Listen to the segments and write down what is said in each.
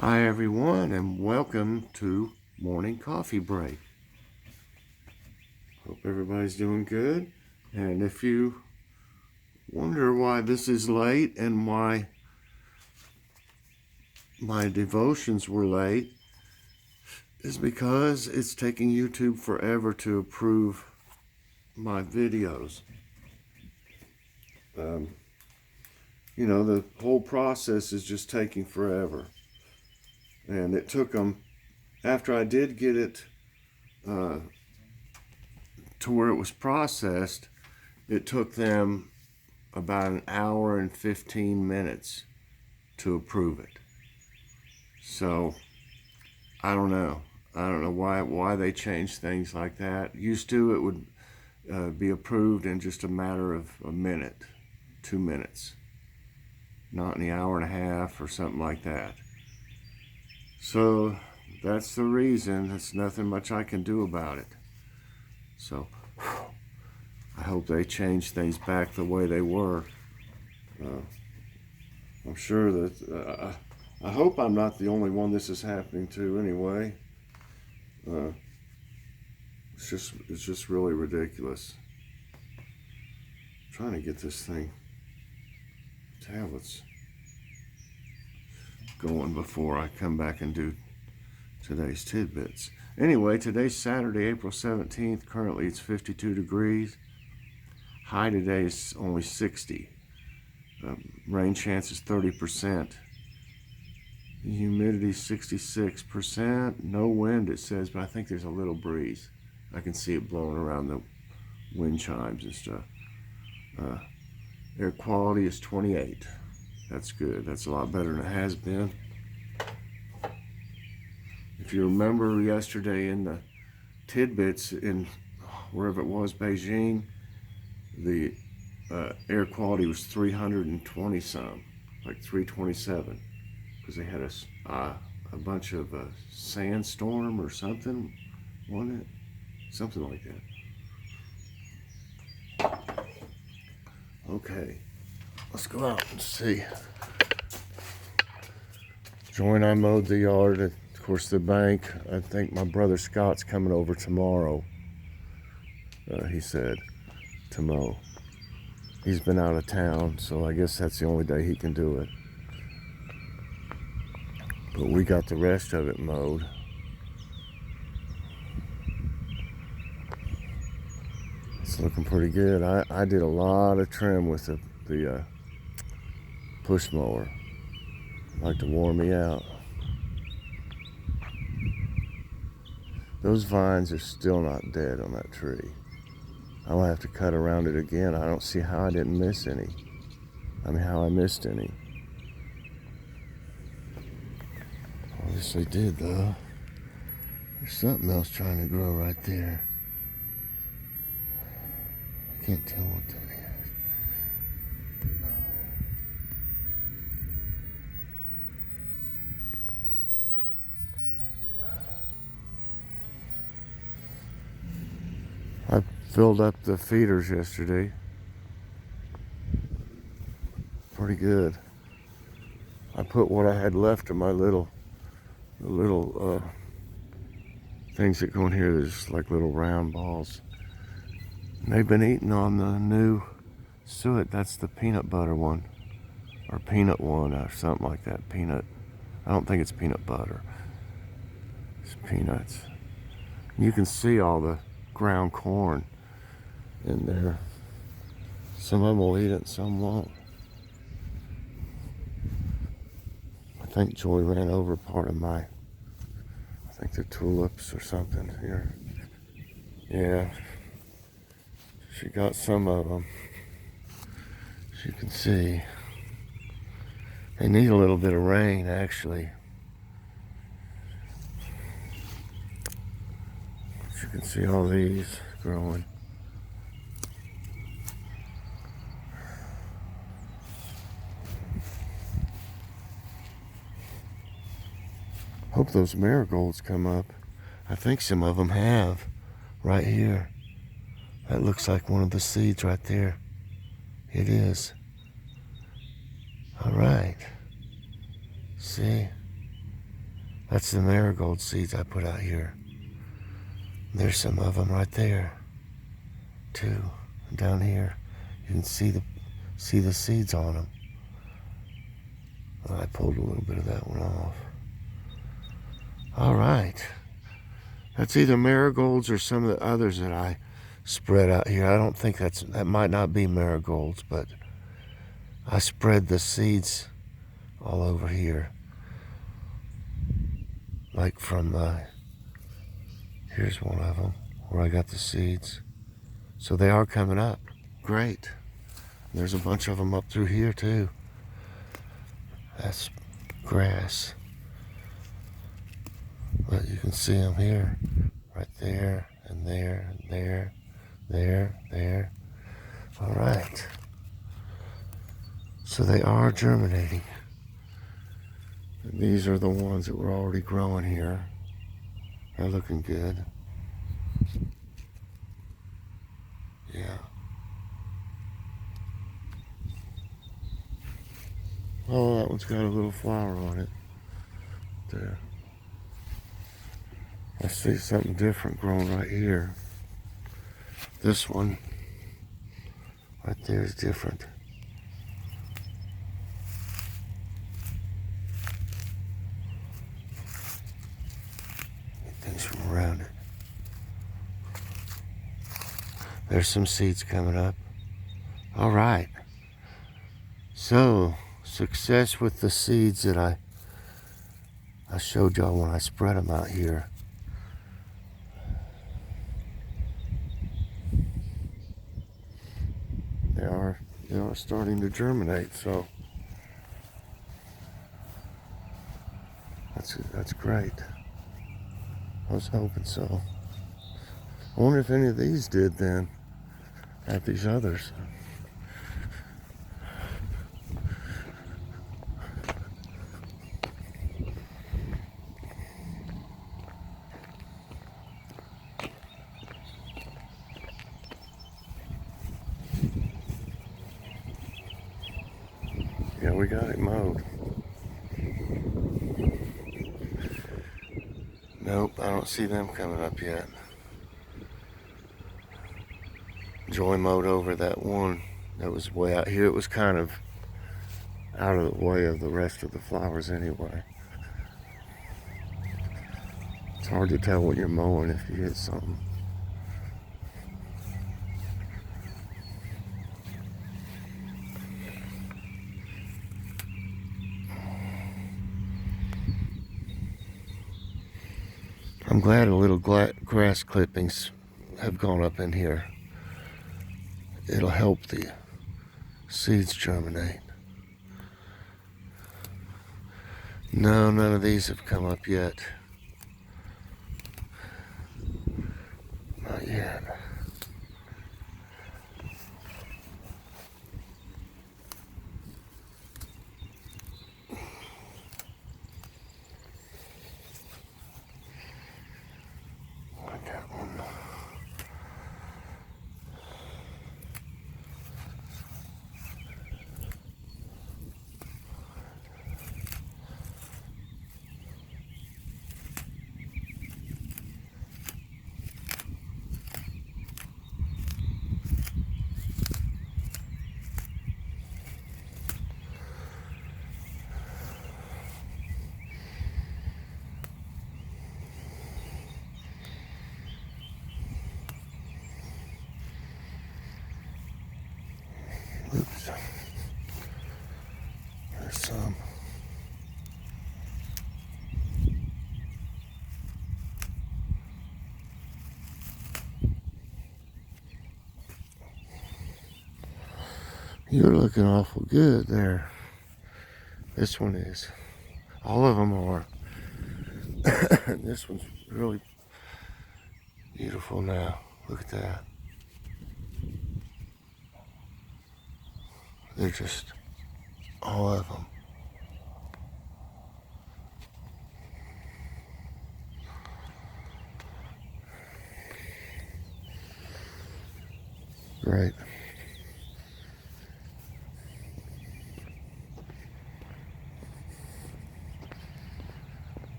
Hi everyone, and welcome to Morning Coffee Break. Hope everybody's doing good. And if you wonder why this is late and why my devotions were late, is because it's taking YouTube forever to approve my videos. The whole process is just taking forever. And it took them, after I did get it to where it was processed, it took them about an hour and 15 minutes to approve it. So I don't know why they changed things like that. Used to, it would be approved in just a matter of a minute, 2 minutes, not in the hour and a half or something like that. So that's the reason. There's nothing much I can do about it. So I hope they change things back the way they were. I'm sure that I hope I'm not the only one this is happening to. Anyway, it's just really ridiculous. I'm trying to get this thing tablets going before I come back and do today's tidbits. Anyway, today's Saturday, April 17th. Currently it's 52 degrees. High today is only 60. Rain chance is 30%. Humidity 66%. No wind, it says, but I think there's a little breeze. I can see it blowing around the wind chimes and stuff. Air quality is 28. That's good. That's a lot better than it has been. If you remember yesterday in the tidbits in wherever it was, Beijing, the air quality was 320 some, like 327, because they had a bunch of sandstorm or something, wasn't it? Something like that. Okay, let's go out and see. I mowed the yard. Of course, the bank, I think my brother Scott's coming over tomorrow. He said to mow. He's been out of town, so I guess that's the only day he can do it. But we got the rest of it mowed. It's looking pretty good. I did a lot of trim with the push mower. Like to wore me out. Those vines are still not dead on that tree. I'll have to cut around it again. I don't see how I didn't miss any. How I missed any. Obviously did, though. There's something else trying to grow right there. I can't tell what that is. I filled up the feeders yesterday. Pretty good. I put what I had left of my little things that go in here. There's like little round balls. And they've been eating on the new suet. That's the peanut butter one, or peanut one, or something like that. Peanut. I don't think it's peanut butter. It's peanuts. You can see all the ground corn in there. Some of them will eat it, some won't. I think Joy ran over part of I think they're tulips or something here. Yeah, she got some of them. As you can see, they need a little bit of rain, actually. As you can see all these growing. Hope those marigolds come up. I think some of them have, right here. That looks like one of the seeds right there. It is. All right. See? That's the marigold seeds I put out here. There's some of them right there, too. Down here, you can see the seeds on them. Well, I pulled a little bit of that one off. All right. That's either marigolds or some of the others that I spread out here. I don't think that might not be marigolds, but I spread the seeds all over here. Like from, here's one of them where I got the seeds. So they are coming up. Great. There's a bunch of them up through here too. That's grass. But you can see them here, right there, and there, and there, there. All right. So they are germinating. And these are the ones that were already growing here. They're looking good. Yeah. Oh, that one's got a little flower on it. There. I see something different growing right here. This one right there is different. Get things from around it. There's some seeds coming up. All right. So, success with the seeds that I showed y'all when I spread them out here. They are starting to germinate, so that's great. I was hoping so. I wonder if any of these did then, at these others. Yeah, we got it mowed. Nope, I don't see them coming up yet. Joy mowed over that one that was way out here. It was kind of out of the way of the rest of the flowers anyway. It's hard to tell when you're mowing if you hit something. I'm glad a little grass clippings have gone up in here. It'll help the seeds germinate. No, none of these have come up yet. Not yet. Like that one. Oops. There's some. You're looking awful good there. This one is. All of them are. This one's really beautiful now. Look at that. They're just all of them. Great.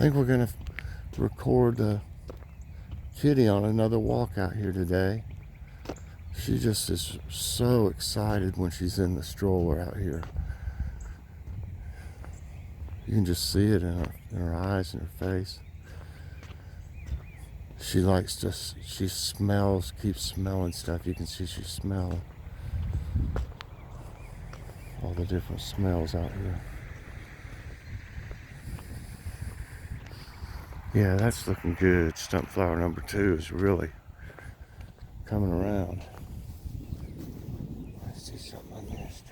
think we're gonna record Kitty on another walk out here today. She just is so excited when she's in the stroller out here. You can just see it in her eyes and her face. She likes to, she smells, keeps smelling stuff. You can see she's smelling all the different smells out here. Yeah, that's looking good. Stump flower number 2 is really coming around. Let's see something I missed.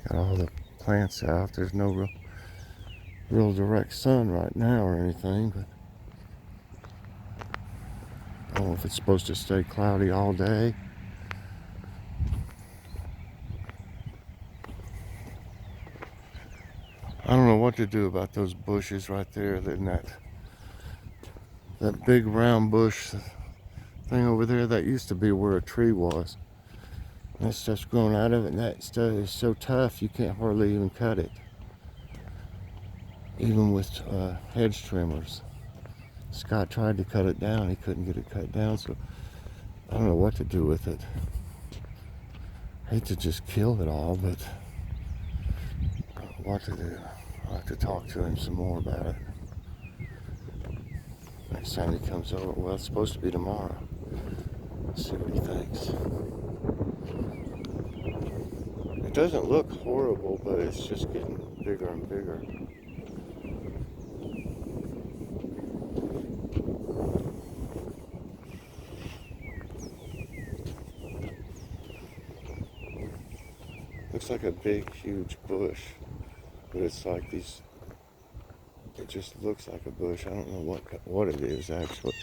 Got all the plants out. There's no real direct sun right now or anything, but I don't know if it's supposed to stay cloudy all day. I don't know what to do about those bushes right there. Then that big round bush thing over there, that used to be where a tree was. That stuff's growing out of it, and that stuff is so tough you can't hardly even cut it. Even with hedge trimmers. Scott tried to cut it down, he couldn't get it cut down, so I don't know what to do with it. I hate to just kill it all, but I don't know what to do. I'll have to talk to him some more about it. Next time he comes over. Well, it's supposed to be tomorrow. Let's see what he thinks. It doesn't look horrible, but it's just getting bigger and bigger. Looks like a big, huge bush, but it's like these, it just looks like a bush. I don't know what it is actually.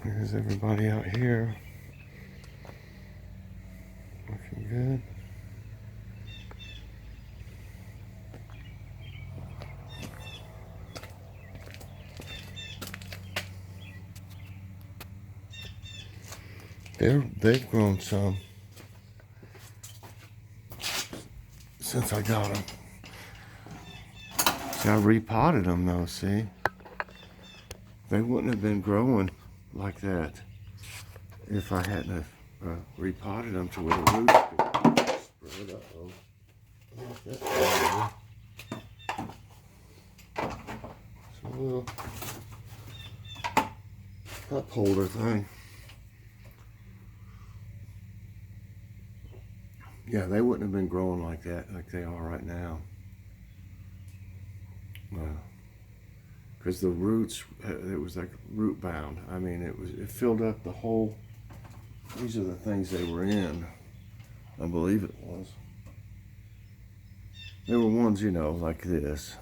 Here's everybody out here. Looking good. They've grown some since I got them. See, I repotted them though, see? They wouldn't have been growing like that if I hadn't repotted them to where the roots could spread up. It's a little cup holder thing. Yeah, they wouldn't have been growing like that, like they are right now. Because the roots, it was like root bound. I mean, it filled up the whole, these are the things they were in. I believe it was. There were ones, you know, like this,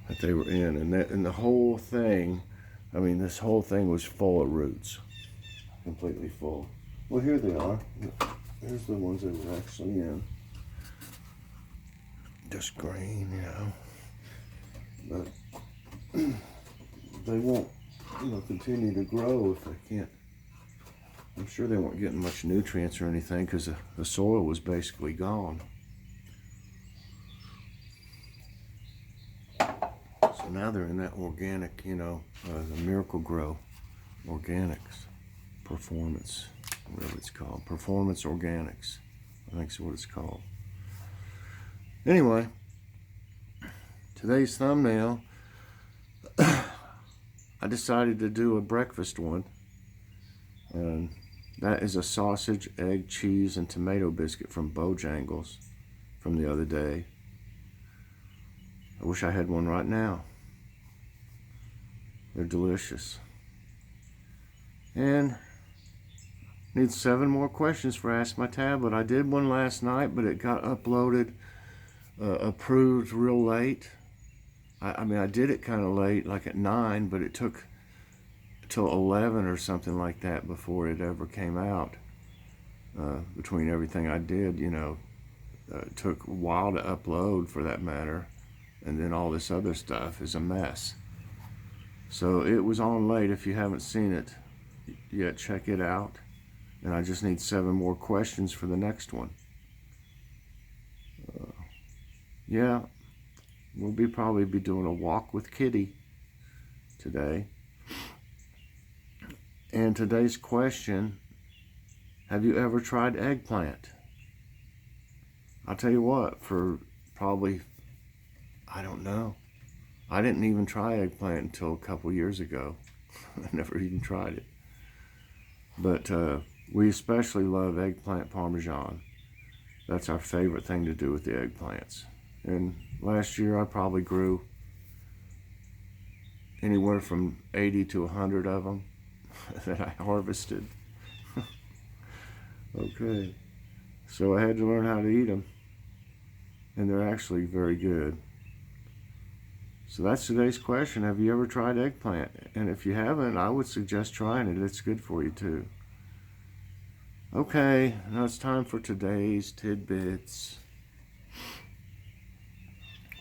that they were in. And the whole thing, I mean, this whole thing was full of roots. Completely full. Well, here they are. Here's the ones that were actually in. Just green, you know. But they won't, you know, continue to grow if they can't. I'm sure they weren't getting much nutrients or anything because the soil was basically gone. So now they're in that organic, you know, the Miracle Grow Organics Performance. Whatever it's called, Performance Organics, I think is what it's called. Anyway, today's thumbnail, I decided to do a breakfast one, and that is a sausage, egg, cheese, and tomato biscuit from Bojangles from the other day. I wish I had one right now. They're delicious. And need 7 more questions for Ask My Tablet. I did one last night, but it got uploaded, approved real late. I mean, I did it kind of late, like at 9, but it took till 11 or something like that before it ever came out. Between everything I did, it took a while to upload, for that matter, and then all this other stuff is a mess. So it was on late. If you haven't seen it yet, check it out. And I just need 7 more questions for the next one. Yeah, we'll probably be doing a walk with Kitty today. And today's question: have you ever tried eggplant? I'll tell you what, for probably, I don't know. I didn't even try eggplant until a couple years ago. I never even tried it. But we especially love eggplant parmesan. That's our favorite thing to do with the eggplants. And last year I probably grew anywhere from 80 to 100 of them that I harvested. Okay, so I had to learn how to eat them, and they're actually very good. So that's today's question: have you ever tried eggplant? And if you haven't, I would suggest trying it. It's good for you too. Okay, now it's time for today's tidbits.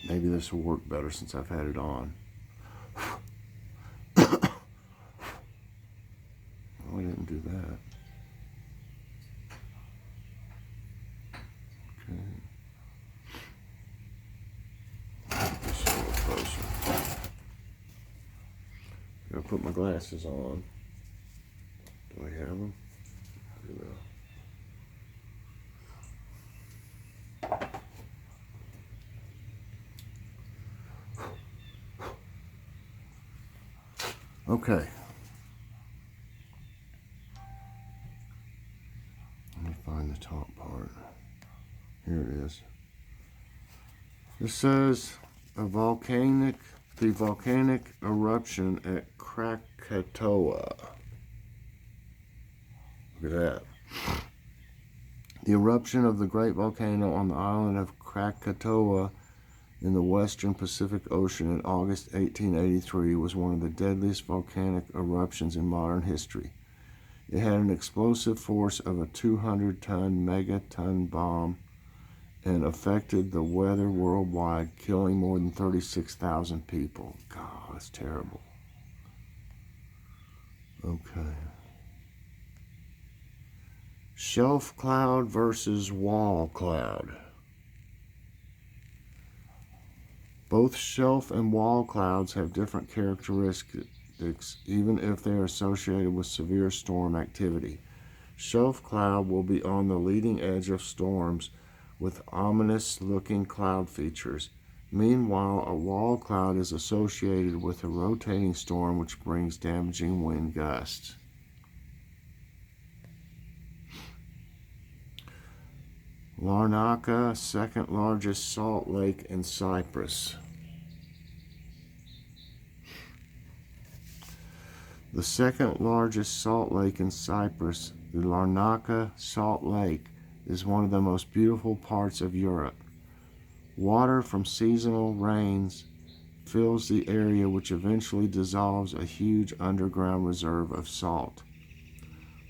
Maybe this will work better since I've had it on. Oh, I didn't do that. Okay. Just a little closer. Gotta put my glasses on. Do I have them? Okay. Let me find the top part. Here it is. It says the volcanic eruption at Krakatoa. Look at that. The eruption of the great volcano on the island of Krakatoa in the western Pacific Ocean in August 1883 was one of the deadliest volcanic eruptions in modern history. It had an explosive force of a 200-ton megaton bomb and affected the weather worldwide, killing more than 36,000 people. God, that's terrible. Okay. Shelf cloud versus wall cloud. Both shelf and wall clouds have different characteristics, even if they are associated with severe storm activity. Shelf cloud will be on the leading edge of storms with ominous-looking cloud features. Meanwhile, a wall cloud is associated with a rotating storm which brings damaging wind gusts. Larnaca, second largest salt lake in Cyprus. The second largest salt lake in Cyprus, the Larnaca Salt Lake, is one of the most beautiful parts of Europe. Water from seasonal rains fills the area, which eventually dissolves a huge underground reserve of salt.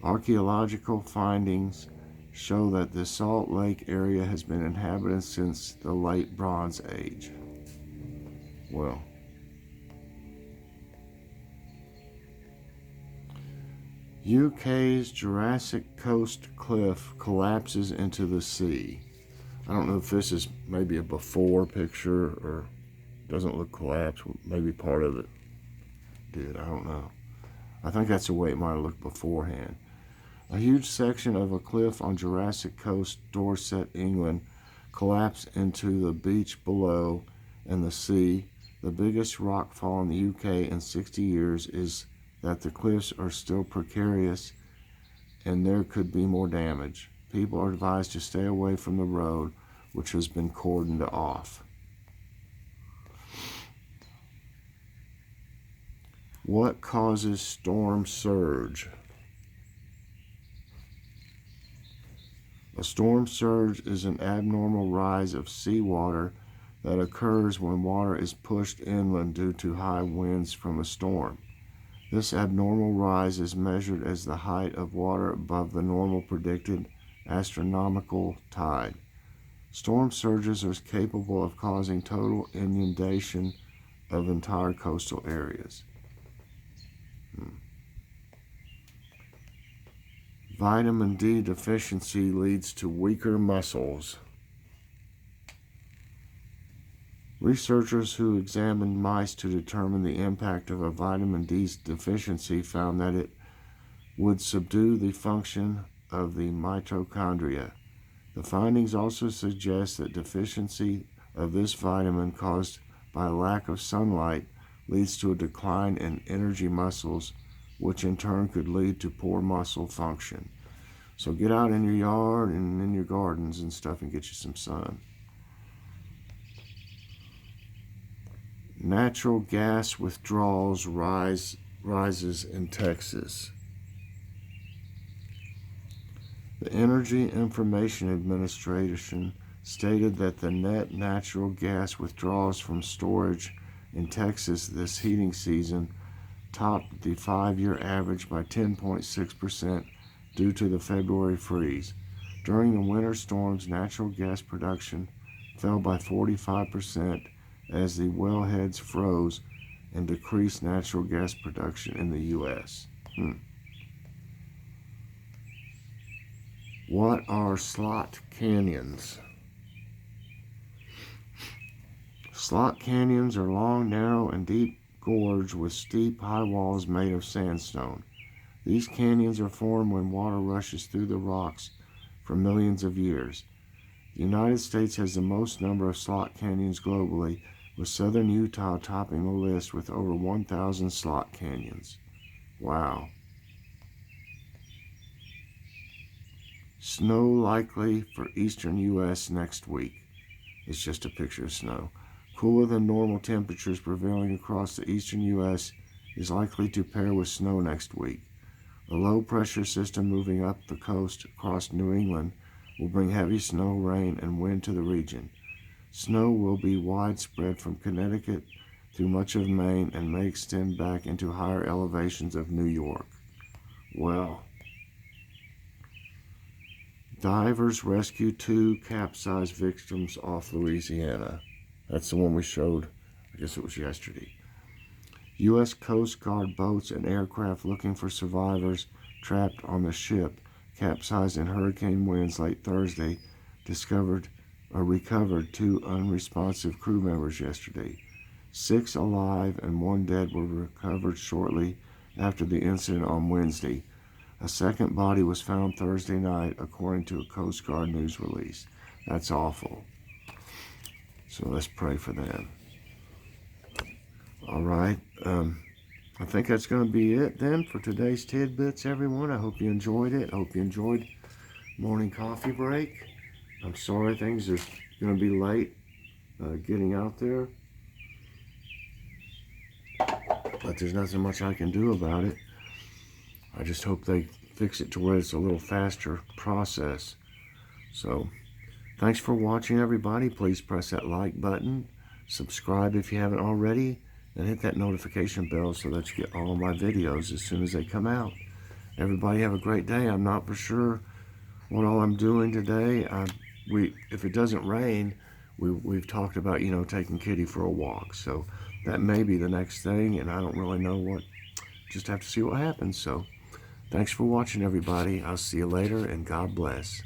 Archaeological findings show that the Salt Lake area has been inhabited since the late Bronze Age. Well, UK's Jurassic Coast cliff collapses into the sea. I don't know if this is maybe a before picture or doesn't look collapsed. Maybe part of it did. I don't know. I think that's the way it might have looked beforehand. A huge section of a cliff on Jurassic Coast, Dorset, England, collapsed into the beach below and the sea. The biggest rock fall in the UK in 60 years is that the cliffs are still precarious and there could be more damage. People are advised to stay away from the road, which has been cordoned off. What causes storm surge? A storm surge is an abnormal rise of seawater that occurs when water is pushed inland due to high winds from a storm. This abnormal rise is measured as the height of water above the normal predicted astronomical tide. Storm surges are capable of causing total inundation of entire coastal areas. Vitamin D deficiency leads to weaker muscles. Researchers who examined mice to determine the impact of a vitamin D deficiency found that it would subdue the function of the mitochondria. The findings also suggest that deficiency of this vitamin caused by a lack of sunlight leads to a decline in energy muscles, which in turn could lead to poor muscle function. So get out in your yard and in your gardens and stuff and get you some sun. Natural gas withdrawals rises in Texas. The Energy Information Administration stated that the net natural gas withdrawals from storage in Texas this heating season topped the 5-year average by 10.6% due to the February freeze. During the winter storms, natural gas production fell by 45% as the wellheads froze and decreased natural gas production in the U.S. What are slot canyons? Slot canyons are long, narrow, and deep gorges with steep, high walls made of sandstone. These canyons are formed when water rushes through the rocks for millions of years. The United States has the most number of slot canyons globally, with southern Utah topping the list with over 1,000 slot canyons. Wow. Snow likely for eastern U.S. next week. It's just a picture of snow. Cooler than normal temperatures prevailing across the eastern U.S. is likely to pair with snow next week. A low-pressure system moving up the coast across New England will bring heavy snow, rain, and wind to the region. Snow will be widespread from Connecticut through much of Maine and may extend back into higher elevations of New York. Well, divers rescue 2 capsized victims off Louisiana. That's the one we showed, I guess it was yesterday. U.S. Coast Guard boats and aircraft looking for survivors trapped on the ship capsized in hurricane winds late Thursday recovered 2 unresponsive crew members yesterday. 6 alive and 1 dead were recovered shortly after the incident on Wednesday. A second body was found Thursday night, according to a Coast Guard news release. That's awful. So let's pray for them. All right. I think that's going to be it then for today's Tidbits, everyone. I hope you enjoyed it. I hope you enjoyed morning coffee break. I'm sorry things are going to be late getting out there, but there's nothing much I can do about it. I just hope they fix it to where it's a little faster process. So thanks for watching, everybody. Please press that like button, subscribe if you haven't already, and hit that notification bell so that you get all of my videos as soon as they come out. Everybody have a great day. I'm not for sure what all I'm doing today. If it doesn't rain, we've talked about, taking Kitty for a walk. So that may be the next thing, and I don't really know what. Just have to see what happens. So thanks for watching, everybody. I'll see you later, and God bless.